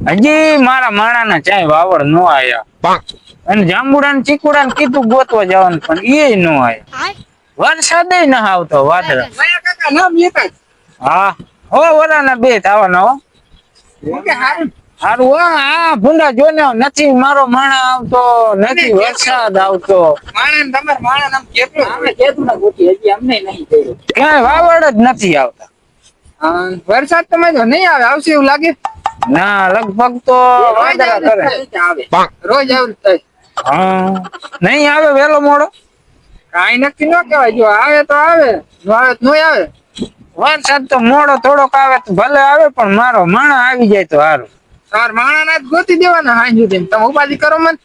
હજી મારા માણાના ચાય વાવડ નો આયા અને જાંબુડા ને ચીકુડા ને કીધું ગોતવા જવાનું પણ એ નો આયા વરસાદ ન આવતો વાદળા મયા કાકા નામ લેતા જ. હા હો ઓલાના બે થવાના હો હું કે હારું હારું હો આ ભૂંડા જોને નથી મારો માણા આવતો નથી વરસાદ આવતો માણસ તમાર માણસ નામ કેટલું આવે કેતું ના ગોતી હજી અમને નહીં કર્યું. ક્યાંય વાવડ જ નથી આવતા વરસાદ તમે તો નહીં આવે આવશે એવું લાગે. ના લગભગ તો વાદળા કરે આવે રોજ આવું થાય. હા નહીં આવે વેલો મોડો કાઈ નક્કી ન કહેવાય જો આવે તો આવે નો આવે તો નો આવે. વરસાદ તો મોડો થોડોક આવે તો ભલે આવે પણ મારો માણા આવી જાય તો સારું તાર માણસ ના જ ગોતી દેવાના હાઈ સુધી તમે ઉપાધિ કરો મન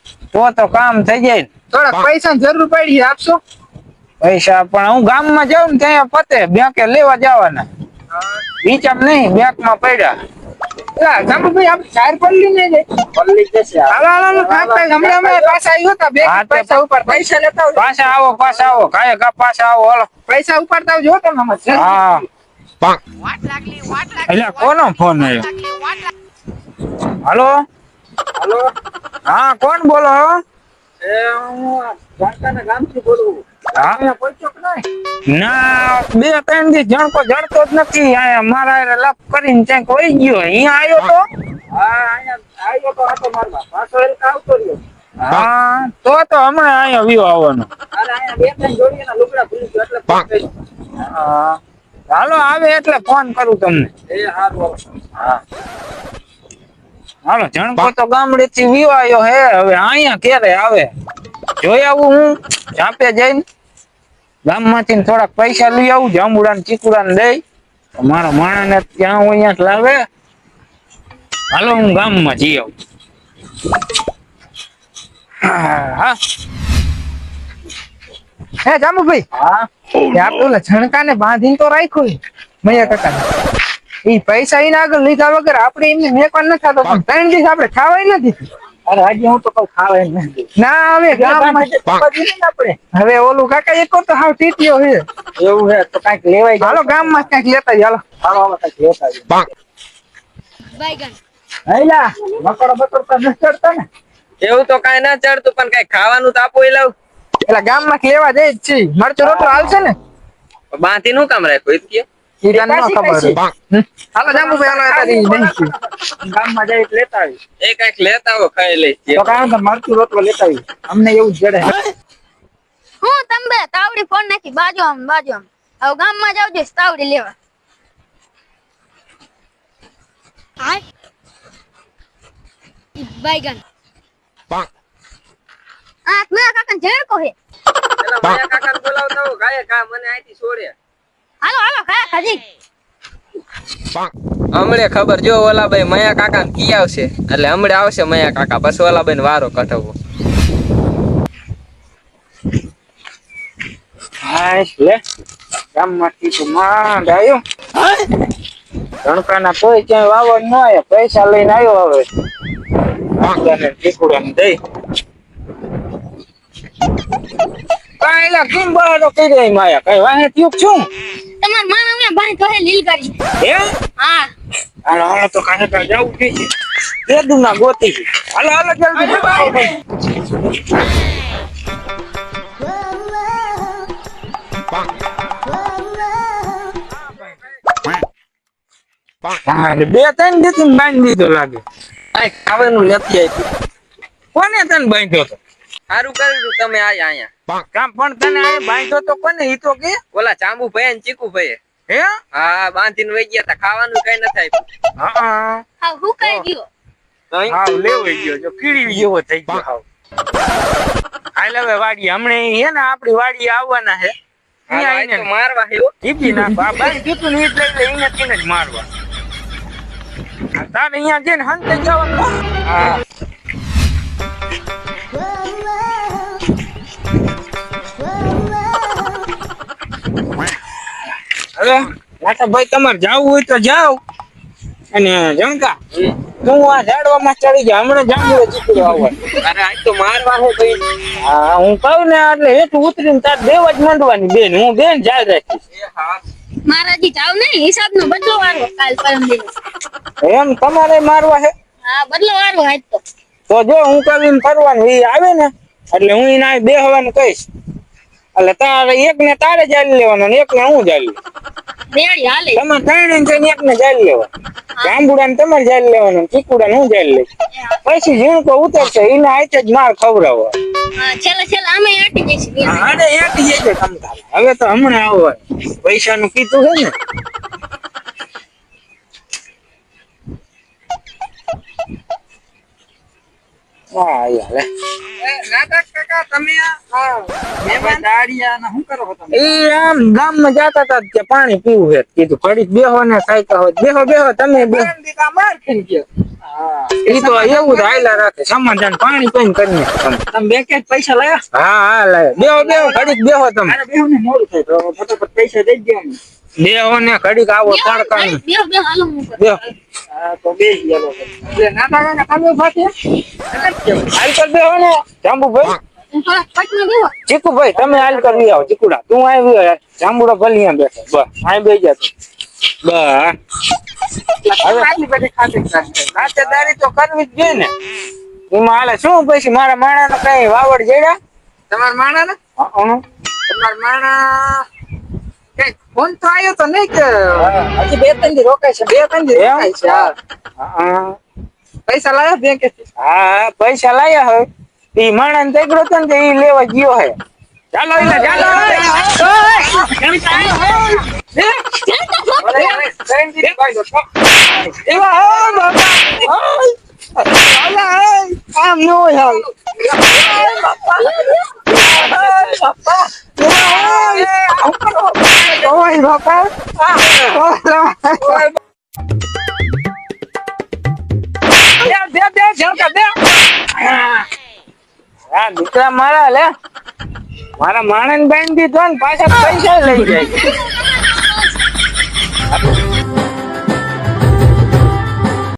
તો કામ થઈ જાય ને. થોડા પૈસા જરૂર પડી આપશો. પૈસા પણ હું ગામમાં જાઉં ને ત્યાં પતે બેંકે લેવા જવાના વિચાર નહીં બેંક માં પડ્યા જાંબુભાઈ આપણે ચાર પલ્લી ને પલ્લી જશે હાલો હાલો હમણાં પાછા આવ્યો હતા બે પૈસા ઉપર પૈસા લેતા આવજો. પાછા આવો કાય કા પાછા આવો હાલો પૈસા ઉપાડતા આવજો તમે હમણાં. હા એટલે કોનો ફોન આવ્યો હાલો હાલો હા કોણ બોલો એ હું જાણકાના ગામથી બોલું. હા પહોંચ્યો કે નહીં? ના 2-3 દી જણકો જડતો જ નથી આયા મારા હારે લપ કરીને ક્યાંક વહી ગયો અહીંયા આવ્યો તો હા અહીંયા આવ્યો તો આટો મારવા પાછો એક આવતો રહ્યો. હા તો હમણાં અહીંયા વ્યૂ આવવાનો અરે અહીંયા બે ત્રણ જોડીના લુગડા ભૂલી ગયો એટલે ફોન કર્યો. હા હાલો આવે એટલે ફોન કરું તમને એ હારું હા હાલો જણકો તો ગામડે થી વ્યૂ આવ્યો હે હવે અહીંયા ક્યારે આવે જોઈ આવું હું ઝાપે જઈને ગામમાંથી થોડાક પૈસા લઈ આવું જાંબુડા ને ચીકુડા ને દઈ મારા માણા ને ત્યાં હું અહીંયા લાવે હાલો હું ગામમાં જઈ આવું હા હે જાંબુભાઈ હા આપણે ઓલા છણકાને બાંધીને તો રાખ્યું મૈયા કાકા ઈ પૈસા ઈને આગળ લીધા વગર આપણે એમને મેકવા ન થતો પણ 3 દિવસ આપણે ખાવાય નથી. અરે હજી હું તો કઉ ખાવે નથી ના હવે ગામમાં આપણે હવે ઓલું કાકા એક તો હાવ ટીટીયો છે એવું હે તો કઈક લેવાય હાલો ગામમાં કઈક લેતા જ હાલો હાલો કઈક લેતા આવીએ. બાયગન હૈલા મકડો બકડો તો ન ચડતો ને એવું તો કઈ ના ચડતું પણ કઈ ખાવાનું તો આપો લાવ એટલે ગામમાં લેવા જાય જ છે મરચો રોટલો હાલશે ને બાંધી નું કામ રાખ્યું એ તો ઈ તને ન ખબર હાલો જાંબુભાઈ હાલો એતાથી નહીં ગામમાં જાય એટલે લેતા આવી એ કઈક લેતા આવો ખાઈ લઈશ તો કાંઈ તો મરચું રોટલો લેતા આવી અમને એવું જ જડે હું તમે તાવડી ફોન નાખી બાજુ આમ હવે ગામમાં જાવ જો તાવડી લેવા હાય બાયગન આ મેં કાકા ઝેડ કહે પેલા માયા કાકાને બોલાવતા હો ગાય કા મને આઈથી છોડે હાલો હાલો ખાયા ખાજી હમણે ખબર જો ઓલા ભાઈ મયા કાકા ને કી આવશે એટલે હમણે આવશે મયા કાકા પછી ઓલા ભાઈ વારો કઢાવવો હા લે ગામમાંથી તો માંડ આવ્યો રણકાના કોઈ ક્યાંય વાવડ ન આવ્યા પૈસા લઈને આવ્યો હવે ચીકુડાને દઈ કાંઈલા કેમ બહારો કરી રહી માયા કઈ વાહે થયું છું તમાર મામા મને ભાઈ કહે લીલ કરી હે હા હાલો હાલો તો કાંઈ કાંઈ જવું છે તેદું ના ગોતી હાલો હાલો જલ્દી બે ત્રણ દીધી બાંધી દીધો લાગે કઈ ખાવાનું નથી આપ્યું કોને તને બાંધ્યો તો સારું કર્યું તમે આયા અહીંયા કામ પણ તને આ બાંધ્યો તો કોને ઈ તો કે ઓલા ચાંબુ ભાઈ ને ચીકુ ભાઈ હે હા બાંધીને વહી ગયા તા ખાવાનું કઈ નથી આપ્યું હા હા હું કહી ગયો તો અહીં હાવ લેવાઈ ગયો જો કીડી જેવો થઈ ગયો હાવ હાલ હવે વાડી હમણે હે ને આપડી વાડી આવવાના હે અહીંયા આ આઈને તો મારવા હે હો. ટીપી નાખવા બાઈ કીધું ને ઈ જ લઈ લે ઈને કીને જ મારવા તારે અહીંયા જઈને હંતે જવાનું હા હવે લાટા ભાઈ તમારે જાવું હોય તો જાવ અને જણકા તું આ ઝાડવામાં ચડી જા હમણાં જાંબુ ચીકડો આવવા અરે આજ તો મારવા હે ભાઈ હા હું કહું ને એટલે હેઠું ઉતરીને તાર દેવા જ માંડવાની બેન હું બેન જાય રાખીશ એ હા મારાજી જાવ નહીં હિસાબનો બદલો વાળો કાલ પરમ દિવસ એમ તમારે મારવા હે હા બદલો વારું હાથ તો જો હું કવિને ફરવાનું ઈ આવે ને એટલે હું એને અહીં બેહવાનું કહીશ. એટલે તારે એક ને તારે ચાલી લેવાનું ને એક ને હું ચાલી રેડી હાલે તમારે ત્રણે જઈને એક ને ચાલી લેવાનું. જાંબુડા ને તમારે ચાલી લેવાનું, ચીકુડા ને હું ચાલી લઈશ. પછી ઝીણકો ઉતરશે એને હાથે જ માર ખવડાવો. છેલ્લે છેલ્લે અમે આટી જઈશું અરે એક જઈએ તમ તારે. હવે તો હમણાં આવો પૈસાનું કીધું છે ને. હા યાર નાટક કાકા તમે મહેમાન દાડિયા શું કરો છો તમે? એ આમ ગામમાં જતા હતા કે પાણી પીવું છે કીધું ઘડીક બેહો ને સાયકા હોય બેહો બેહો તમે બેહો. દીધા માર ખાઈ ગયો. હા ઈ તો એવું જ હાયલા રાખે સમાધાન પાણી પીને કરીને તમે બેંકે પૈસા લાયા? હા હા લાય બેહો બેહો ઘડીક બેહો તમે અરે બેહો ને મોડું થાય તો ફટાફટ પૈસા દઈ દો અમને. બેહો ને ઘડીક આવો તડકાનું બે હાલો હું બેહો હા તો બેસી ગયા લોકો. એટલે નાટક કાકા તમે ઉભા થયા? હાલ કર બેહો ને જાંબુભાઈ થોડા પટમાં બેહો ચીકુભાઈ તમે હાલ કર આવો ચીકુડા તું આવ્યો યાર જાંબુડો ભલી અહીંયા બેઠો બસ અહીં બેસી જા તું બસ હવે આટલી બધી ખાતરદારી. ખાતેદારી તો કરવી જ જોઈએ ને એમાં હાલે શું પછી મારા માણાનો કઈ વાવડ જેડા તમારા માણા ને તમારા માણા કઈ ફોન તો આવ્યો તો નહીં કે હજી 2-3 દી રોકાય છે 2-3 દી રોકાય છે હા. પૈસા લાયા બેંકે હા પૈસા લાયા હોય ઈ માણસ તેગડો તો ને ઈ લેવા ગયો હે ચાલો એટલે ચાલો આમ નો હાલ ઓય બાપા હા દીકરા મારા લે મારા માણસ બાંધી દીધો ને પાછા પૈસા લઈ જાય